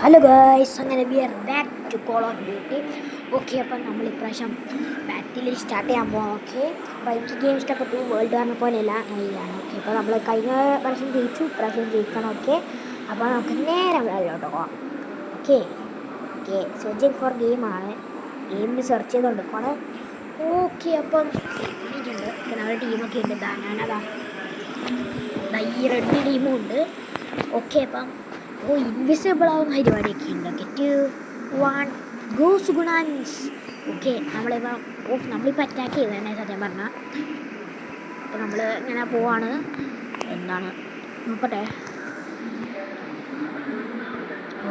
Hello guys, അങ്ങനെ we are back to Call of Duty. Okay, അപ്പം നമ്മൾ ഇപ്രാവശ്യം ബാറ്റിൽ സ്റ്റാർട്ട് ചെയ്യാൻ പോകാം. ഓക്കെ, അപ്പോൾ എനിക്ക് ഗെയിം ഇഷ്ടപ്പെട്ടു. വേൾഡ് വാറിനെ പോലെയല്ല നൈലാണ്. ഓക്കെ, അപ്പോൾ നമ്മൾ കഴിഞ്ഞ പ്രാവശ്യം ജയിച്ചു, ഇപ്രാവശ്യം ജയിക്കണം. ഓക്കെ, അപ്പോൾ നമുക്ക് നേരെ വേൾഡിലോട്ട് പോകാം. ഓക്കെ ഓക്കെ സെർച്ചിങ് ഫോർ ഗെയിമാണ്. ഗെയിമിൽ സെർച്ച് ചെയ്തുകൊണ്ടിരിക്കുകയാണ്. ഓക്കെ, അപ്പം ഇട്ടിട്ടുണ്ട്. നമ്മുടെ ടീമൊക്കെ ഉണ്ട്. ഞാനതാ ഈ റെഡ് ടീമും ഉണ്ട്. ഓക്കെ, അപ്പം ഇൻവിസിബിൾ ആവുന്ന പരിപാടിയൊക്കെ ഉണ്ട്. ഗെറ്റ് വൺ ഗോ സുഗുണാൻസ്. ഓക്കെ, നമ്മളിപ്പോൾ അറ്റാക്ക് ചെയ്തതന്നെ സത്യം പറഞ്ഞാൽ. അപ്പോൾ നമ്മൾ ഇങ്ങനെ പോവാണ്. എന്താണ് നോക്കട്ടെ.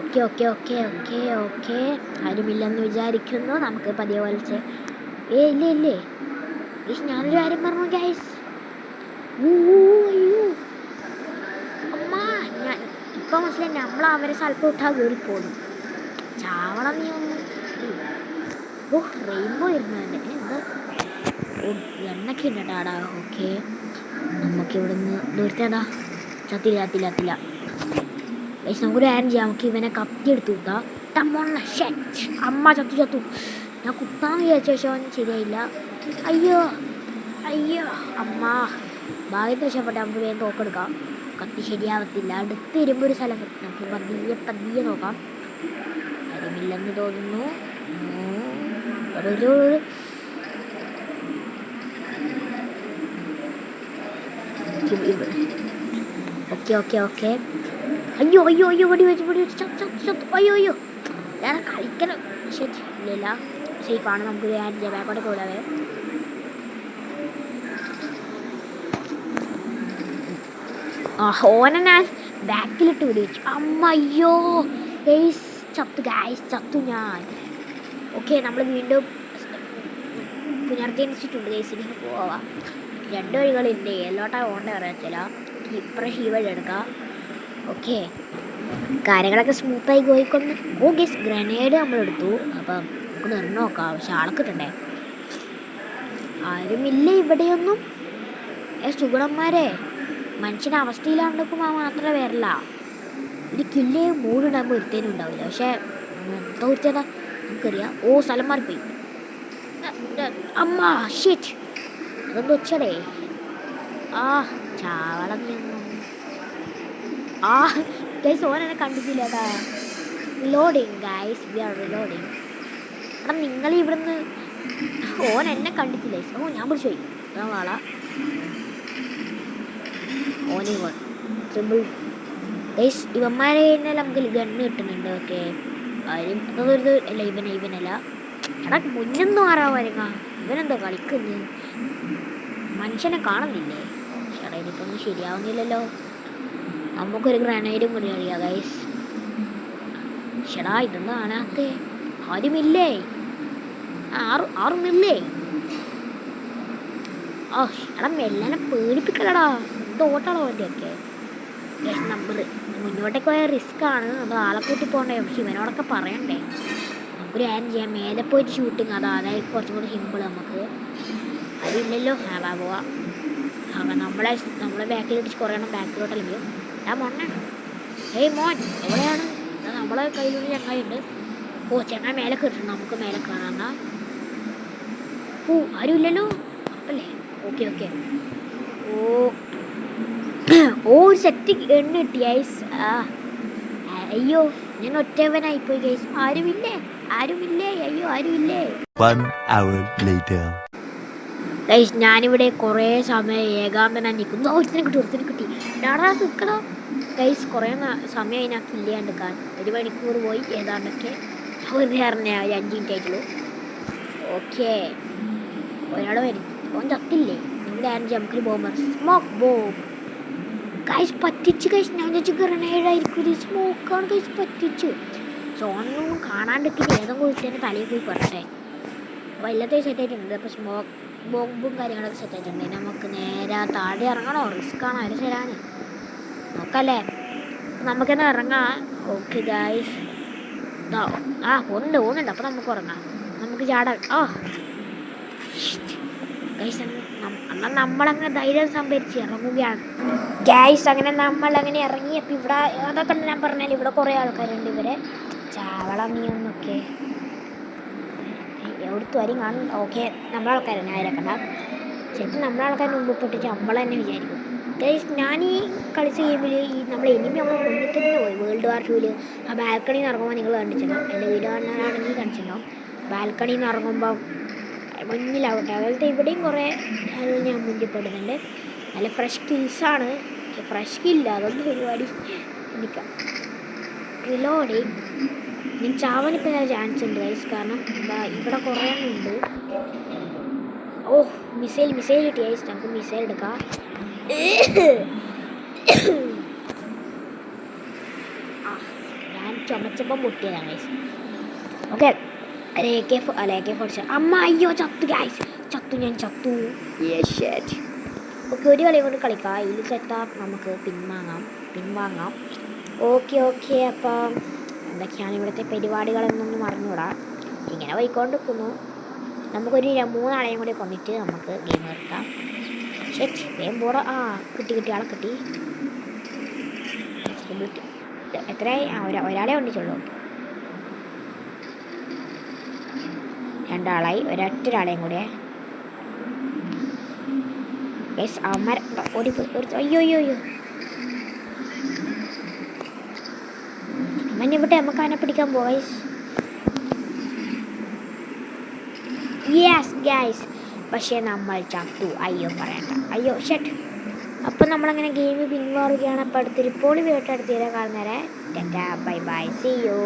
Okay okay okay okay okay ആരുമില്ലെന്ന് വിചാരിക്കുന്നു. നമുക്ക് പതിയെ വലിച്ച് ഇല്ലേ ഞാനൊരു കാര്യം പറഞ്ഞു ഗൈസ്. അയ്യോ ഇപ്പം മനസ്സിലായി, നമ്മൾ അവരെ സ്ഥലത്ത് വിട്ടാൽ കയറിപ്പോകും. ചാവണം നീ ഒന്ന്. റെയിൻബോ ഇരുന്നു തന്നെ എന്താ എണ്ണൊക്കെ ഉണ്ട് ടാടാ. ഓക്കെ, നമുക്കിവിടെ നിന്ന് ദൂരത്തേടാ. ചത്തില്ല പക്ഷെ നമുക്കൊരു ആൻ ചെയ്യാം. നമുക്ക് ഇവനെ കത്തി എടുത്തു കൂട്ടാം. അമ്മ ചത്തു. ഞാൻ കുത്താന്ന് വിചാരിച്ച പക്ഷെ അവൻ ശരിയായില്ല. അയ്യോ അമ്മ ഭാഗ്യത്തിന് രക്ഷപ്പെട്ടെ. നമുക്ക് വേഗം തോക്കെടുക്കാം. കത്തി ശരിയാവത്തില്ല. അടുത്ത് വരുമ്പോൾ ഒരു സ്ഥലം നമുക്ക് പതിയെ നോക്കാം. ആരുമില്ലെന്ന് തോന്നുന്നു. ഓക്കെ അയ്യോ വെടി വെച്ച് അയ്യോ ഞാൻ കളിക്കണം. ശരി ഇല്ല, സേഫാണ്. നമുക്ക് ബാക്കോട്ടെ പോരാവേ. ഓനെ ഞാൻ ബാക്കിലിട്ട് വെടിവെച്ചു. അയ്യോ ചത്തു ഞാൻ. ഓക്കെ, നമ്മൾ വീണ്ടും പുനർജനിച്ചിട്ടുണ്ട് ഗൈസിന്. പോവാം. 2 വഴികളുണ്ട്. എല്ലോട്ടാ ഓണ്ട അറിയത്തില്ല. ഇപ്രാവശ്യം ഈ വഴി എടുക്കാം. ഓക്കെ, കാര്യങ്ങളൊക്കെ സ്മൂത്തായി പോയിക്കൊണ്ട്. ഗൈസ്, ഗ്രനേഡ് നമ്മളെടുത്തു. അപ്പം നമുക്ക് നിർന്ന് നോക്കാം. പക്ഷെ ആളെ കിട്ടണ്ടേ. ആരുമില്ല ഇവിടെയൊന്നും. സുഗുണന്മാരെ മനുഷ്യൻ്റെ അവസ്ഥയിലാണ്ടെക്കുമ്പോൾ മാത്രമേ വരില്ല. ഒരു കില്ലേ മൂടുണ്ടാകുമ്പോൾ ഒരുത്തേനും ഉണ്ടാവില്ല. പക്ഷേ തോർച്ചേട്ടാ നമുക്കറിയാം. സ്ഥലം മാറിപ്പോയി. അമ്മ ഷിറ്റ്, അതൊന്നും വെച്ചടേ. ചാവളം ഗൈസ്, ഓനെന്നെ കണ്ടിട്ടില്ലേട്ടാ. Reloading guys, we are reloading. എടാ നിങ്ങൾ ഇവിടുന്ന് എന്നെ കണ്ടിട്ടില്ലേ? ഞാൻ പിടിച്ചു പോയി. വാള ട്രിപ്പിൾ ഗൈസ്. ഇവന്മാരെ കഴിഞ്ഞാൽ നമുക്ക് ഗണ്ണ് കിട്ടുന്നുണ്ട്. ഓക്കെ, ആരും അതൊരു അല്ല. ഇവനല്ല എടാ, മുന്നൊന്നും ആറാ വരുക. ഇവനെന്തോ കളിക്കുന്നു. മനുഷ്യനെ കാണുന്നില്ലേ? ചേട്ടാ, ഇതിപ്പൊന്നും ശരിയാവുന്നില്ലല്ലോ. നമുക്കൊരു ഗ്രനേഡും കൂടി അറിയാം ഗൈസ്. ചേടാ, ഇതൊന്നും കാണാത്തേ. ആരുമില്ലേ? ആറുമില്ലേ? എടാ മെല്ലനെ പേടിപ്പിക്കലടാ. ഓട്ടാളോ അവൻ്റെയൊക്കെ. ഗൈസ്, നമ്മൾ മുന്നോട്ടേക്ക് പോയ റിസ്ക്കാണ്. അത് ആളെ കൂട്ടി പോകണ്ടേ. പക്ഷെ ഇവനോടൊക്കെ പറയണ്ടേ. നമുക്കൊരു ആൻ ചെയ്യാം. മേലെ പോയിട്ട് ഷൂട്ടിങ്. അതായത് കുറച്ചും കൂടി സിമ്പിൾ. നമുക്ക് അതില്ലല്ലോ. പോവാം. നമ്മളെ ബാക്കിലിട്ട് കുറേ എണ്ണം ബാക്കിലോട്ടല്ലെങ്കിൽ മോനെ. മോൻ എവിടെയാണ്? നമ്മളെ കയ്യിലൊരു ചങ്ങായിണ്ട്. ചങ്ങായി മേലെ കയറിട്ടുണ്ട്. നമുക്ക് മേലെ കാണാം. ആരുമില്ലല്ലോ അപ്പല്ലേ. ഓക്കെ സെറ്റ് എണ്ണ കിട്ടി ഗൈസ്. അയ്യോ, ഞാൻ ഒറ്റവനായിപ്പോയി ഗൈസ്. ആരുമില്ലേ? അയ്യോ ആരുമില്ലേ? ഗൈസ്, ഞാനിവിടെ കുറേ സമയം ഏകാന്തനായി നിൽക്കുന്നു. ഒരുത്തിനെ കിട്ടി. ഡാടാ നിൽക്കണം ഗൈസ്. കുറേ സമയം അതിനകത്ത് ഇല്ലാണ്ടിരിക്കാൻ. 1 മണിക്കൂർ പോയി ഏതാണ്ടൊക്കെ. വെറുതെ അറിഞ്ഞ 5 മിനിറ്റ് ആയിട്ടുള്ളൂ. ഓക്കെ, ഒരാൾ വരും. ചത്തില്ലേ? നമ്മുടെ നമുക്കൊരു ബോംബർ സ്മോക്ക് ബോംബ് ഗൈസ് പറ്റിച്ചു. ഗൈസ്, ഞാൻ വെച്ച് ഗ്രനേഡായിരിക്കും. ഇത് സ്മോക്കാണ് ഗൈസ്. പറ്റിച്ചു. സോണൊന്നും കാണാണ്ടിരിക്കില്ല. ഏതെങ്കിലും കുറിച്ച് തലയിൽ പോയി പറട്ടെ. അപ്പോൾ എല്ലാத்தைയും സെറ്റായിട്ടുണ്ട്. അപ്പോൾ സ്മോക്ക് ബോംബും കാര്യങ്ങളൊക്കെ സെറ്റായിട്ടുണ്ട്. നമുക്ക് നേരെ താഴെ ഇറങ്ങണോ? റിസ്ക്കാണോ? അതിന് ശരിയാണ് നോക്കല്ലേ. നമുക്കെന്നാ ഇറങ്ങാം. ഓക്കെ ഗൈസ്, പോകുന്നുണ്ട്. അപ്പോൾ നമുക്ക് ഇറങ്ങാം. നമുക്ക് ചാടാം. എന്നാൽ നമ്മളങ്ങനെ ധൈര്യം സംഭരിച്ച് ഇറങ്ങുകയാണ് ഗൈസ്. അങ്ങനെ നമ്മളങ്ങനെ ഇറങ്ങി. അപ്പം ഇവിടെ അതൊക്കെ ഞാൻ പറഞ്ഞാൽ ഇവിടെ കുറേ ആൾക്കാരുണ്ട്. ഇവരെ ചാവള മീനൊക്കെ എവിടുത്തെ വരും കാണും. ഓക്കെ, നമ്മളാൾക്കാരാണ് ആയിരക്കണ്ട. ചിലപ്പോൾ നമ്മളാൾക്കാർ മുമ്പ് പൊട്ടിച്ച് നമ്മൾ തന്നെ വിചാരിക്കും. ഗൈസ്, ഞാൻ ഈ കളിച്ച ഗെയിമിൽ നമ്മൾ എനിമി നമ്മളെ മുന്നിൽ തന്നെ പോയി. വേൾഡ് വാർ 2 ആ ബാൽക്കണിയിൽ നിന്ന് ഇറങ്ങുമ്പോൾ നിങ്ങൾ കണ്ടിട്ടുണ്ടോ? എൻ്റെ വീഡിയോ കാണാനാണെങ്കിൽ കണ്ടിട്ടുണ്ടോ? ബാൽക്കണിയിൽ നിന്ന് ഇറങ്ങുമ്പോൾ മുന്നിലാവട്ടെ. അതുപോലത്തെ ഇവിടെയും കുറേ ഞാൻ മുന്നിൽ പെടുന്നുണ്ട്. നല്ല ഫ്രഷ് കിൽസാണ്. ഫ്രഷ് കില്ല അതൊന്നും പരിപാടി എനിക്ക് റിലോഡിങ്. ഞാൻ ചാവാനിപ്പോൾ നല്ല ചാൻസ് ഉണ്ട് ഗൈസ്. കാരണം എന്താ ഇവിടെ കുറേ ഉണ്ട്. ഓ, മിസൈൽ കിട്ടി ഗൈസ്. നമുക്ക് മിസൈൽ എടുക്കാം. ഞാൻ ചുമച്ചപ്പം പൊട്ടിയതാണ് ഗൈസ്. ഓക്കെ, AK-47 അമ്മ. അയ്യോ, ചത്തു ഗൈസ്. ഞാൻ ചത്തു. ഓക്കെ, ഒരു കളി കൊണ്ട് കളിക്കാം. ഇതിൽ സെറ്റാ നമുക്ക് പിൻവാങ്ങാം. ഓക്കെ. അപ്പം എന്തൊക്കെയാണ് ഇവിടുത്തെ പരിപാടികളെന്നൊന്നും അറിഞ്ഞൂടാ. ഇങ്ങനെ പോയിക്കൊണ്ടിരിക്കുന്നു. നമുക്കൊരു 3 ആളെയും കൂടി കൊണ്ടിട്ട് നമുക്ക് ഗെയിം നിർത്താം. വേഗം പോടാ. കിട്ടി ആളെ കിട്ടി. എത്രയായി? ഒരാളെ കൊണ്ടിട്ടുള്ളൂ. 2 ആളായി. ഒരൊറ്റൊരാളെയും കൂടെ. യെസ്, അമ്മ അയ്യോ അമ്മനെ വിട്ടെ. നമുക്ക് അവനെ പിടിക്കാൻ പോയിസ്. യെസ് ഗൈസ്, പക്ഷേ നമ്മൾ ചത്തു. അയ്യോ പറയണ്ട. അയ്യോ ഷട്ട്. അപ്പം നമ്മളങ്ങനെ ഗെയിം പിൻവാറുകയാണ്. അപ്പം അടുത്തൊരു പൊളി വീട്ടെടുത്ത് കാണുന്നേരെ. Bye see U.